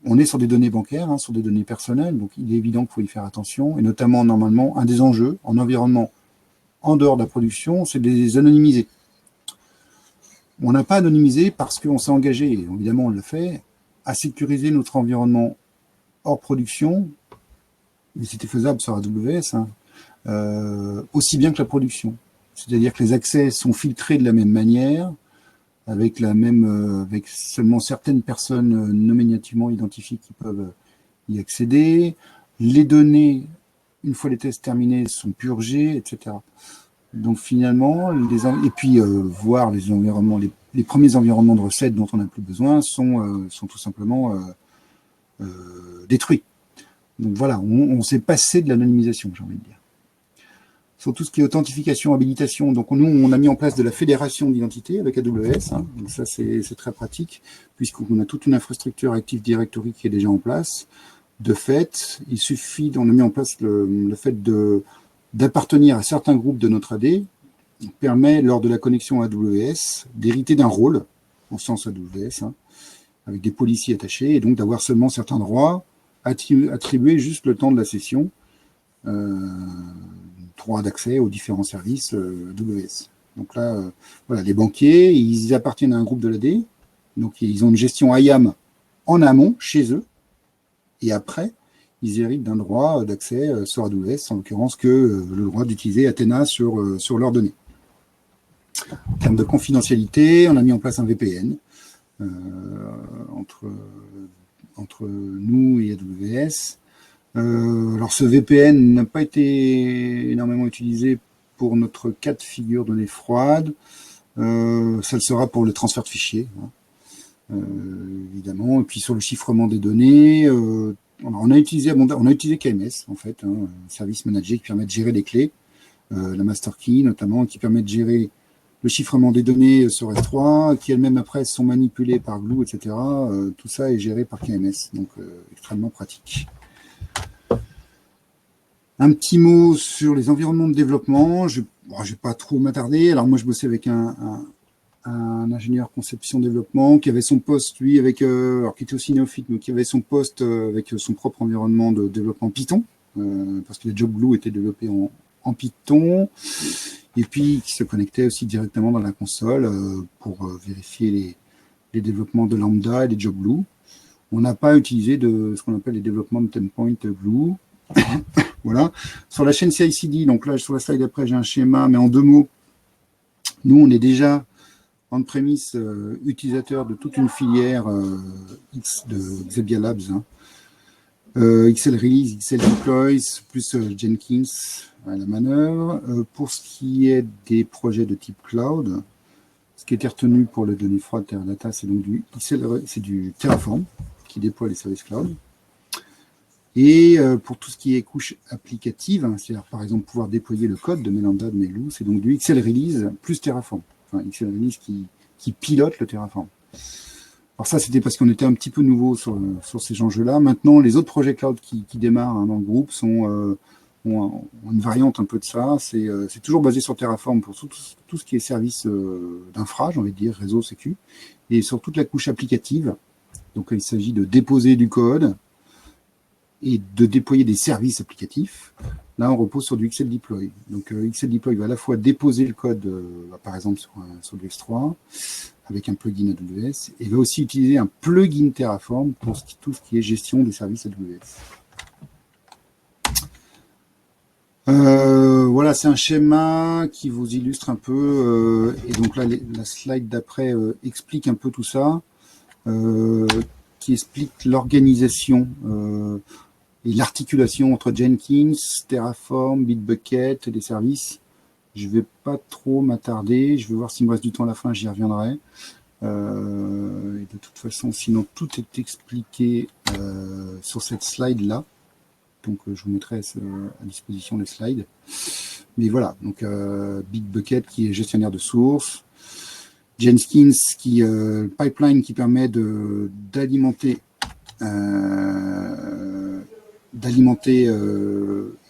on est sur des données bancaires, sur des données personnelles. Donc, il est évident qu'il faut y faire attention. Et notamment, normalement, un des enjeux en environnement en dehors de la production, c'est de les anonymiser. On n'a pas anonymisé parce qu'on s'est engagé, et évidemment on l'a fait, à sécuriser notre environnement hors production, mais c'était faisable sur AWS, aussi bien que la production. C'est-à-dire que les accès sont filtrés de la même manière, avec seulement certaines personnes nominativement identifiées qui peuvent y accéder. Les données, une fois les tests terminés, sont purgées, etc. Donc finalement, et puis voir les environnements, les premiers environnements de recettes dont on n'a plus besoin sont tout simplement détruits. Donc voilà, on s'est passé de l'anonymisation, j'ai envie de dire. Sur tout ce qui est authentification, habilitation, donc nous, on a mis en place de la fédération d'identité avec AWS, donc ça c'est très pratique, puisqu'on a toute une infrastructure Active Directory qui est déjà en place. De fait, il suffit, on a mis en place le fait d'appartenir à certains groupes de notre AD, permet, lors de la connexion AWS, d'hériter d'un rôle, au sens AWS, avec des policiers attachés, et donc d'avoir seulement certains droits attribués juste le temps de la session, droit d'accès aux différents services AWS. Donc là, voilà, les banquiers, ils appartiennent à un groupe de l'AD, donc ils ont une gestion IAM en amont, chez eux, et après, ils héritent d'un droit d'accès sur AWS, en l'occurrence que le droit d'utiliser Athena sur leurs données. En termes de confidentialité, on a mis en place un VPN entre nous et AWS. Alors ce VPN n'a pas été énormément utilisé pour notre cas de figure données froides. Ça le sera pour le transfert de fichiers, évidemment. Et puis sur le chiffrement des données, on a utilisé KMS, en fait, hein, Service Manager qui permet de gérer les clés, la master key notamment, qui permet de gérer le chiffrement des données sur S3, qui elles-mêmes après sont manipulées par Glue, etc. Tout ça est géré par KMS, donc extrêmement pratique. Un petit mot sur les environnements de développement. Je ne vais pas trop m'attarder. Alors moi, je bossais avec un ingénieur conception-développement qui avait son poste, lui, alors qui était aussi néophyte, mais qui avait son poste avec son propre environnement de développement Python, parce que les Job Glue étaient développés en Python, et puis qui se connectait aussi directement dans la console pour vérifier les développements de Lambda et les Job Glue. On n'a pas utilisé de ce qu'on appelle les développements de 10-point Glue. Voilà. Sur la chaîne CI/CD, donc là, sur la slide d'après, j'ai un schéma, mais en 2 mots, nous, on est déjà on-premise utilisateur de toute une filière X de Xebia Labs, hein. XL Release, XL Deploy, plus Jenkins à la manœuvre. Pour ce qui est des projets de type cloud, ce qui était retenu pour les données froides Teradata, c'est donc du Terraform qui déploie les services cloud. Et pour tout ce qui est couche applicative, hein, c'est-à-dire par exemple pouvoir déployer le code de mes Lambda, de mes Glue, c'est donc du XL Release plus Terraform. Enfin, XL Release qui pilote le Terraform. Alors ça, c'était parce qu'on était un petit peu nouveau sur ces enjeux-là. Maintenant, les autres projets cloud qui démarrent hein, dans le groupe ont une variante un peu de ça. C'est toujours basé sur Terraform pour tout ce qui est service d'infra, j'ai envie de dire, réseau, sécu, et sur toute la couche applicative. Donc, il s'agit de déposer du code et de déployer des services applicatifs. Là, on repose sur du XL Deploy. Donc, XL Deploy va à la fois déposer le code, par exemple, sur du S3, avec un plugin AWS, et va aussi utiliser un plugin Terraform pour tout ce qui est gestion des services AWS. Voilà, c'est un schéma qui vous illustre un peu, et donc là, la slide d'après explique un peu tout ça, qui explique l'organisation et l'articulation entre Jenkins, Terraform, Bitbucket et les services. Je ne vais pas trop m'attarder. Je vais voir s'il me reste du temps à la fin, j'y reviendrai. Et de toute façon, sinon, tout est expliqué sur cette slide-là. Donc, je vous mettrai à disposition les slides. Mais voilà, donc Bitbucket qui est gestionnaire de sources. Jenkins, pipeline qui permet d'alimenter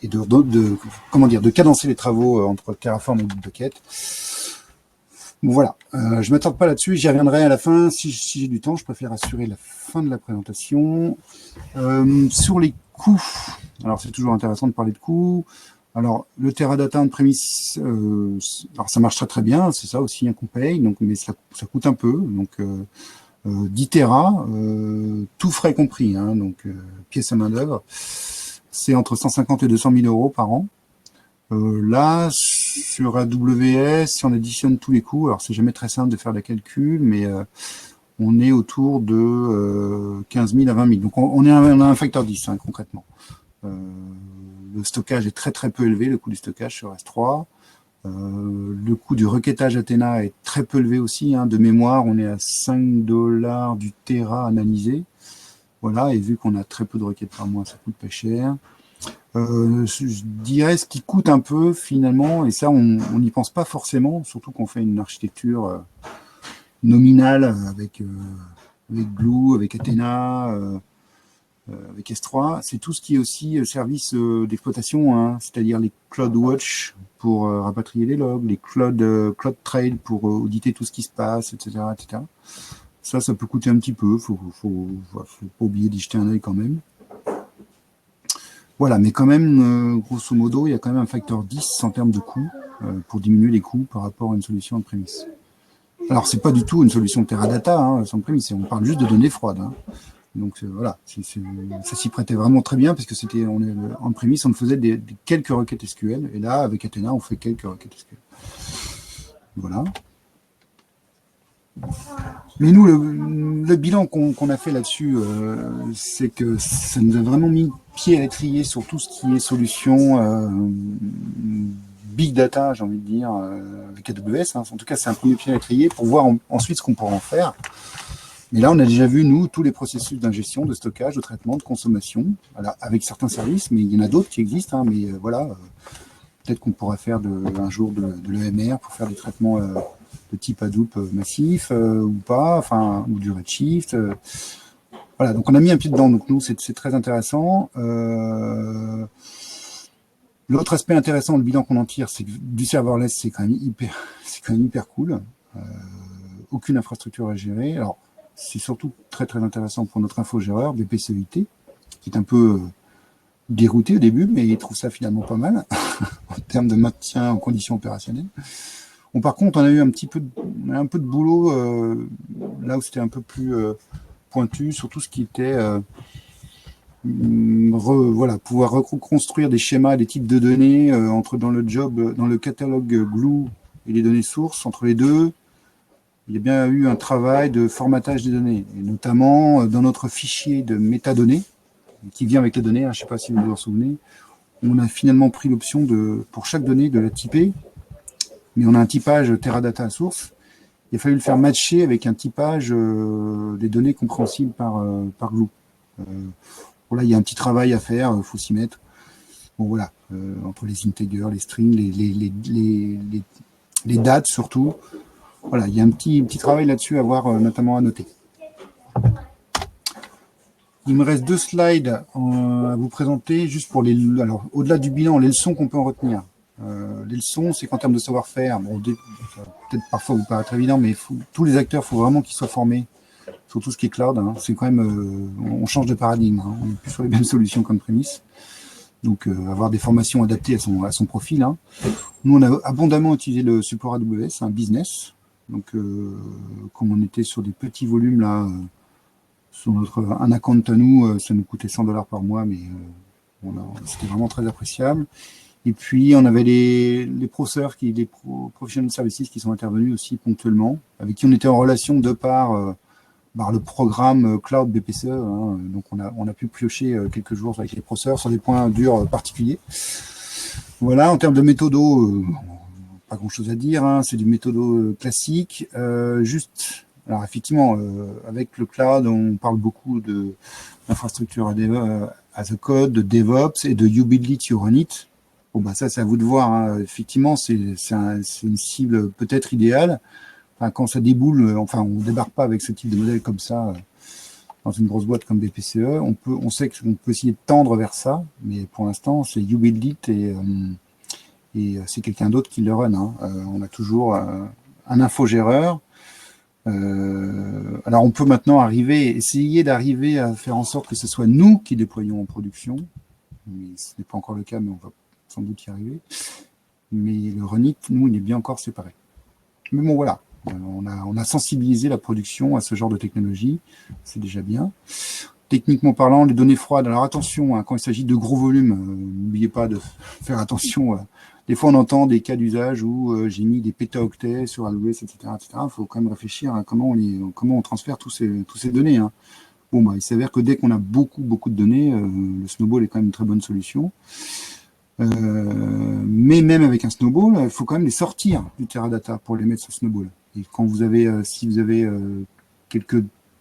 et de cadencer les travaux entre Terraform et Bitbucket. Bon voilà, je ne m'attarde pas là-dessus, j'y reviendrai à la fin. Si j'ai du temps, je préfère assurer la fin de la présentation. Sur les coûts, alors c'est toujours intéressant de parler de coûts. Alors, le Teradata on-premise, alors ça marche très très bien, c'est ça aussi qu'on paye, donc, mais ça coûte un peu. Donc, 10 Tera, tout frais compris, hein, donc pièce à main d'œuvre, c'est entre 150 et 200 000 euros par an. Là, sur AWS, si on additionne tous les coûts, alors c'est jamais très simple de faire le calcul, mais on est autour de 15 000 à 20 000. Donc on a un facteur 10 hein, concrètement. Le stockage est très très peu élevé, le coût du stockage sur S3. Le coût du requêtage Athena est très peu élevé aussi. Hein. De mémoire, on est à 5 $ du Tera analysé. Voilà, et vu qu'on a très peu de requêtes par mois, ça coûte pas cher. Je dirais ce qui coûte un peu finalement, et ça on n'y pense pas forcément, surtout qu'on fait une architecture nominale avec Glue, avec Athena, avec S3, c'est tout ce qui est aussi service d'exploitation, hein, c'est-à-dire les CloudWatch pour rapatrier les logs, les CloudTrail pour auditer tout ce qui se passe, etc., etc. Ça peut coûter un petit peu, faut pas oublier d'y jeter un œil quand même. Voilà, mais quand même, grosso modo, il y a quand même un facteur 10 en termes de coûts pour diminuer les coûts par rapport à une solution on-premise. Alors, c'est pas du tout une solution Teradata, hein, on-premise, on parle juste de données froides. Hein. Donc voilà, ça s'y prêtait vraiment très bien parce que c'était on-premise, on faisait quelques requêtes SQL, et là, avec Athena, on fait quelques requêtes SQL. Voilà. Mais nous, le bilan qu'on a fait là-dessus, c'est que ça nous a vraiment mis pied à l'étrier sur tout ce qui est solution big data, j'ai envie de dire, avec AWS. Hein. En tout cas, c'est un premier pied à l'étrier pour voir ensuite ce qu'on pourra en faire. Mais là, on a déjà vu, nous, tous les processus d'ingestion, de stockage, de traitement, de consommation, voilà, avec certains services, mais il y en a d'autres qui existent, hein, mais voilà, peut-être qu'on pourra faire un jour de l'EMR pour faire des traitements de type Hadoop massif ou pas, enfin, ou du Redshift. Voilà, donc on a mis un pied dedans, donc nous, c'est très intéressant. L'autre aspect intéressant, le bilan qu'on en tire, c'est que du serverless, c'est quand même hyper cool. Aucune infrastructure à gérer. Alors, c'est surtout très très intéressant pour notre infogéreur, BPCEIT, qui est un peu dérouté au début, mais il trouve ça finalement pas mal en termes de maintien en conditions opérationnelles. Bon, par contre, on a eu un peu de boulot là où c'était un peu plus pointu sur tout ce qui était voilà, pouvoir reconstruire des schémas, des types de données entre dans le catalogue Glue et les données sources, entre les deux. Il y a bien eu un travail de formatage des données, et notamment dans notre fichier de métadonnées, qui vient avec les données, hein, je ne sais pas si vous vous en souvenez, on a finalement pris l'option pour chaque donnée de la typer, mais on a un typage Teradata source. Il a fallu le faire matcher avec un typage des données compréhensibles par Glue. Bon, là, il y a un petit travail à faire, il faut s'y mettre. Bon, voilà, entre les integers, les strings, les dates surtout. Voilà, il y a un petit travail là-dessus à voir, notamment à noter. Il me reste 2 slides à vous présenter, juste pour alors, au-delà du bilan, les leçons qu'on peut en retenir. Les leçons, c'est qu'en termes de savoir-faire, bon, peut-être parfois vous paraît très évident, mais tous les acteurs, il faut vraiment qu'ils soient formés sur tout ce qui est cloud. Hein. C'est quand même, on change de paradigme. Hein. On n'est plus sur les mêmes solutions comme prémisse. Donc, avoir des formations adaptées à son profil. Hein. Nous, on a abondamment utilisé le support AWS, un business. Donc, comme on était sur des petits volumes là, sur un account à nous, ça nous coûtait $100 par mois, mais c'était vraiment très appréciable. Et puis, on avait les professional services qui sont intervenus aussi ponctuellement, avec qui on était en relation de par le programme Cloud BPCE. Hein. Donc, on a pu piocher quelques jours avec les professeurs sur des points durs particuliers. Voilà, en termes de méthodo, pas grand-chose à dire. Hein. C'est du méthodo classique. Alors effectivement, avec le cloud, on parle beaucoup d'infrastructure as a code, de DevOps et de You Build It, You Run It. Bon, bah ça, c'est à vous de voir. Hein. Effectivement, c'est une cible peut-être idéale. Enfin, quand ça déboule, enfin, on débarque pas avec ce type de modèle comme ça dans une grosse boîte comme BPCE. On sait qu'on peut essayer de tendre vers ça, mais pour l'instant, c'est You Build It et c'est quelqu'un d'autre qui le run. Hein. On a toujours un infogéreur. Alors on peut maintenant essayer d'arriver à faire en sorte que ce soit nous qui déployons en production, mais ce n'est pas encore le cas, mais on va sans doute y arriver. Mais le Runit, nous, il est bien encore séparé. Mais bon, voilà, on a sensibilisé la production à ce genre de technologie, c'est déjà bien. Techniquement parlant, les données froides, alors attention, hein, quand il s'agit de gros volumes, n'oubliez pas de faire attention. Des fois, on entend des cas d'usage où j'ai mis des pétaoctets sur AWS, etc. Il faut quand même réfléchir à comment on transfère tous ces données. Hein. Bon, bah, il s'avère que dès qu'on a beaucoup de données, le Snowball est quand même une très bonne solution. Mais même avec un Snowball, il faut quand même les sortir du Teradata pour les mettre sur Snowball. Et quand si vous avez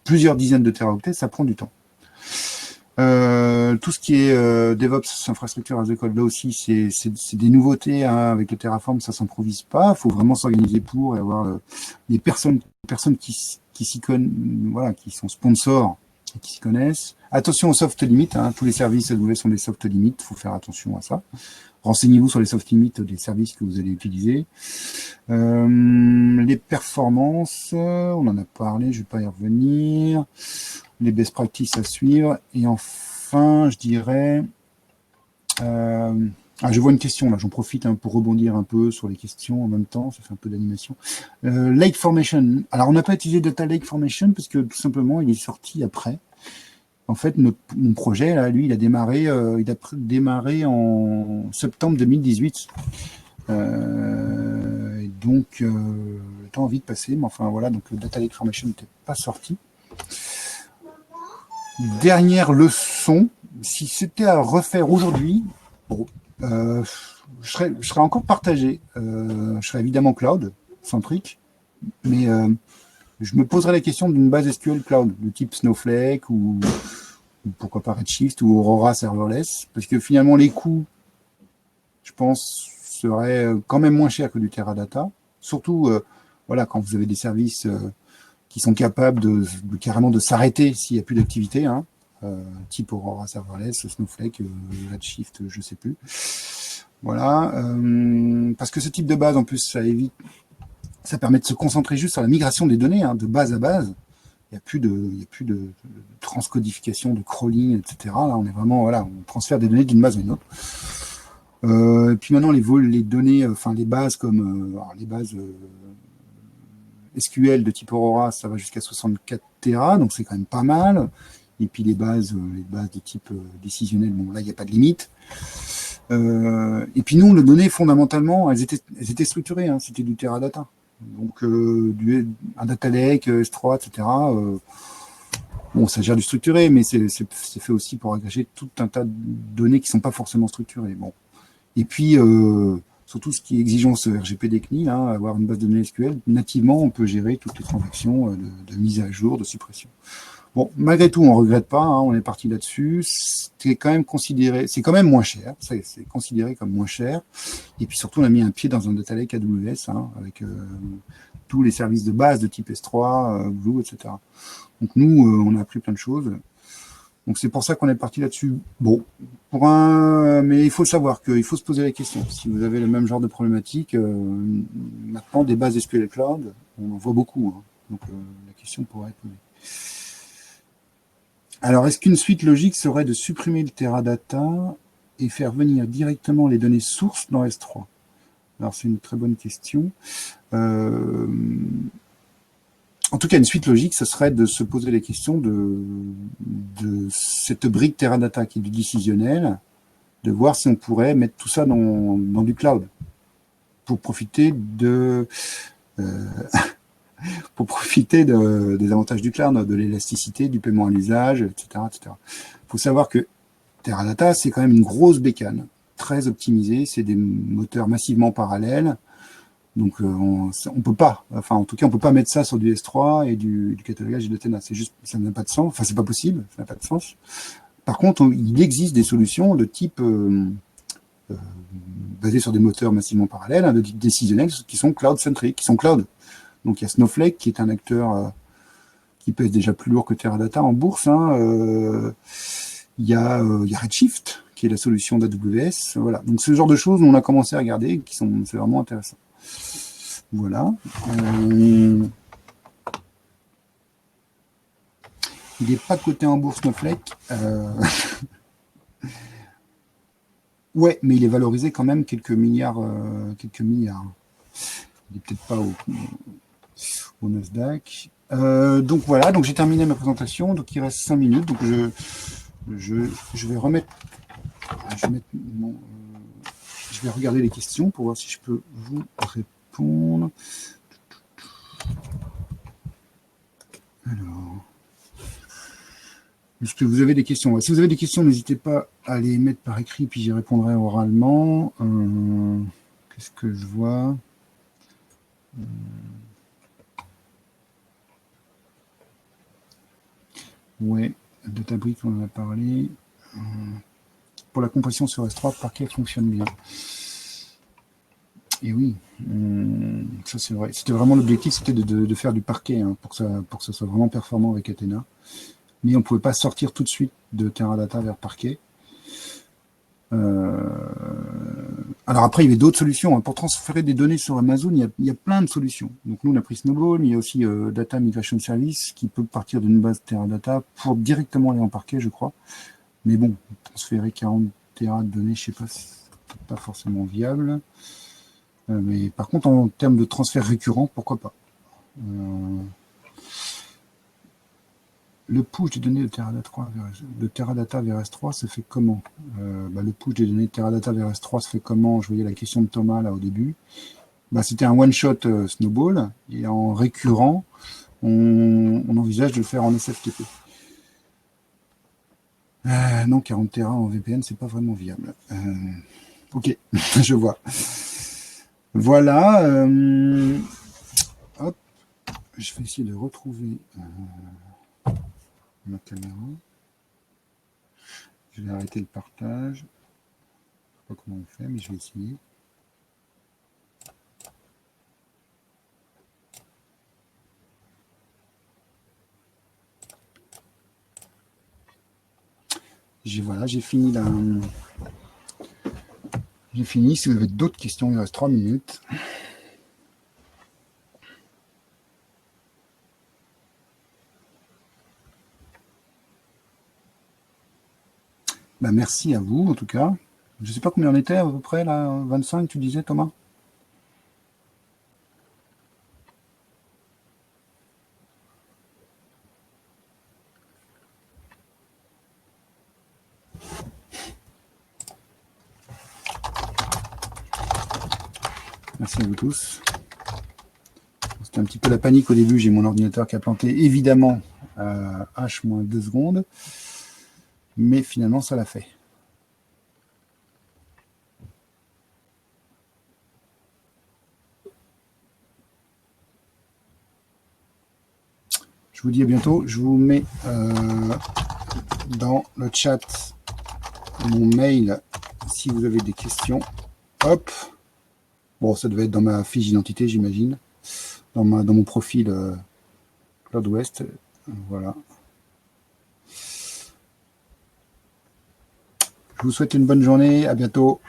plusieurs dizaines de teraoctets, ça prend du temps. Tout ce qui est DevOps, infrastructure as a code, là aussi, c'est des nouveautés. Hein, avec le Terraform, ça s'improvise pas. Il faut vraiment s'organiser pour et avoir des personnes qui s'y connaissent, voilà, qui sont sponsors et qui s'y connaissent. Attention aux soft limits. Hein, tous les services AWS sont des soft limits. Il faut faire attention à ça. Renseignez-vous sur les soft limits des services que vous allez utiliser. Les performances, on en a parlé, je vais pas y revenir. Les best practices à suivre. Et enfin, je dirais... je vois une question, là, j'en profite pour rebondir un peu sur les questions en même temps, ça fait un peu d'animation. Lake Formation. Alors, on n'a pas utilisé Data Lake Formation parce que tout simplement, il est sorti après. En fait, mon projet, là, lui, il a démarré en septembre 2018. Donc, le temps a vite passé, mais enfin, voilà, donc le Data Lake Formation n'était pas sorti. Dernière leçon, si c'était à refaire aujourd'hui, bon, je serais encore partagé. Je serais évidemment cloud, centrique, mais Je me poserais la question d'une base SQL Cloud, de type Snowflake ou pourquoi pas Redshift ou Aurora Serverless, parce que finalement les coûts, je pense, seraient quand même moins chers que du Teradata. Surtout, voilà, quand vous avez des services qui sont capables carrément de s'arrêter s'il n'y a plus d'activité, hein, type Aurora Serverless, Snowflake, Redshift, je sais plus. Voilà, parce que ce type de base, en plus, ça permet de se concentrer juste sur la migration des données, hein, de base à base. Il n'y a plus de transcodification, de crawling, etc. Là, on est vraiment, voilà, on transfère des données d'une base à une autre. Et puis maintenant, les données, enfin les bases comme les bases SQL de type Aurora, ça va jusqu'à 64 Tera, donc c'est quand même pas mal. Et puis les bases de type décisionnel, bon là il n'y a pas de limite. Et puis nous, les données fondamentalement, elles étaient structurées, hein, c'était du Teradata. Donc un data lake, S3, etc. Bon, ça gère du structuré, mais c'est fait aussi pour agréger tout un tas de données qui sont pas forcément structurées. Bon. Et puis surtout ce qui est exigence RGPD CNIL, hein, avoir une base de données SQL, nativement on peut gérer toutes les transactions de mise à jour, de suppression. Bon, malgré tout, on regrette pas, hein, on est parti là-dessus. C'est quand même considéré, c'est quand même moins cher, c'est considéré comme moins cher. Et puis surtout, on a mis un pied dans un data lake AWS, hein, avec tous les services de base de type S3, Glue, etc. Donc nous, on a appris plein de choses. Donc c'est pour ça qu'on est parti là-dessus. Bon, mais il faut savoir qu'il faut se poser la question. Si vous avez le même genre de problématique, maintenant des bases SQL Cloud, on en voit beaucoup, hein. Donc la question pourrait être posée. Alors, est-ce qu'une suite logique serait de supprimer le Teradata et faire venir directement les données sources dans S3? Alors, c'est une très bonne question. En tout cas, une suite logique, ce serait de se poser les questions de cette brique Teradata qui est du décisionnel, de voir si on pourrait mettre tout ça dans du cloud pour profiter des avantages du cloud, de l'élasticité, du paiement à l'usage, etc., etc. Il faut savoir que Teradata, c'est quand même une grosse bécane, très optimisée, c'est des moteurs massivement parallèles, donc on peut pas, enfin en tout cas on peut pas mettre ça sur du S3 et du catalogage de Tena, c'est juste, ça n'a pas de sens, enfin c'est pas possible, ça n'a pas de sens. Par contre, il existe des solutions de type basées sur des moteurs massivement parallèles, hein, de type décisionnel, qui sont cloud-centric, qui sont cloud. Donc il y a Snowflake qui est un acteur qui pèse déjà plus lourd que Teradata en bourse, hein. Il y a Redshift qui est la solution d'AWS. Voilà. Donc ce genre de choses, on a commencé à regarder, c'est vraiment intéressant. Voilà. Il n'est pas coté en bourse Snowflake. Ouais, mais il est valorisé quand même quelques milliards. Il n'est peut-être pas au Nasdaq. Donc voilà, donc j'ai terminé ma présentation, donc il reste 5 minutes, donc je vais remettre, je vais regarder les questions pour voir si je peux vous répondre. Alors, est-ce que vous avez des questions? Si vous avez des questions, n'hésitez pas à les mettre par écrit, puis j'y répondrai oralement. Qu'est-ce que je vois? Ouais, Databricks, on en a parlé. Pour la compression sur S3, Parquet fonctionne bien. Et oui, ça c'est vrai. C'était vraiment l'objectif, c'était de faire du Parquet, hein, pour que ça soit vraiment performant avec Athena. Mais on ne pouvait pas sortir tout de suite de Teradata vers Parquet. Alors après, il y avait d'autres solutions, hein. Pour transférer des données sur Amazon, il y a plein de solutions. Donc nous, on a pris Snowball, mais il y a aussi Data Migration Service qui peut partir d'une base Teradata pour directement aller en Parquet, je crois. Mais bon, transférer 40 Tera de données, je sais pas, c'est pas forcément viable. Mais par contre, en termes de transfert récurrent, pourquoi pas. Le push des données de Teradata vers S3 se fait comment? Le push des données de Teradata vers S3 se fait comment? Je voyais la question de Thomas là au début. C'était un one-shot Snowball, et en récurrent, on envisage de le faire en SFTP. Non, 40 Tera en VPN, c'est pas vraiment viable. Ok, je vois. Voilà. Hop. Je vais essayer de retrouver ma caméra. Je vais arrêter le partage. Je ne sais pas comment on fait, mais je vais essayer. Voilà, j'ai fini là. J'ai fini. Si vous avez d'autres questions, il reste 3 minutes. Bah, merci à vous, en tout cas. Je ne sais pas combien on était à peu près, là, 25, tu disais, Thomas? Merci à vous tous. C'était un petit peu la panique au début. J'ai mon ordinateur qui a planté, évidemment, à H-2 secondes. Mais finalement, ça l'a fait. Je vous dis à bientôt. Je vous mets dans le chat mon mail si vous avez des questions. Hop. Bon, ça devait être dans ma fiche d'identité, j'imagine. Dans mon profil CloudWest. Voilà. Je vous souhaite une bonne journée. À bientôt.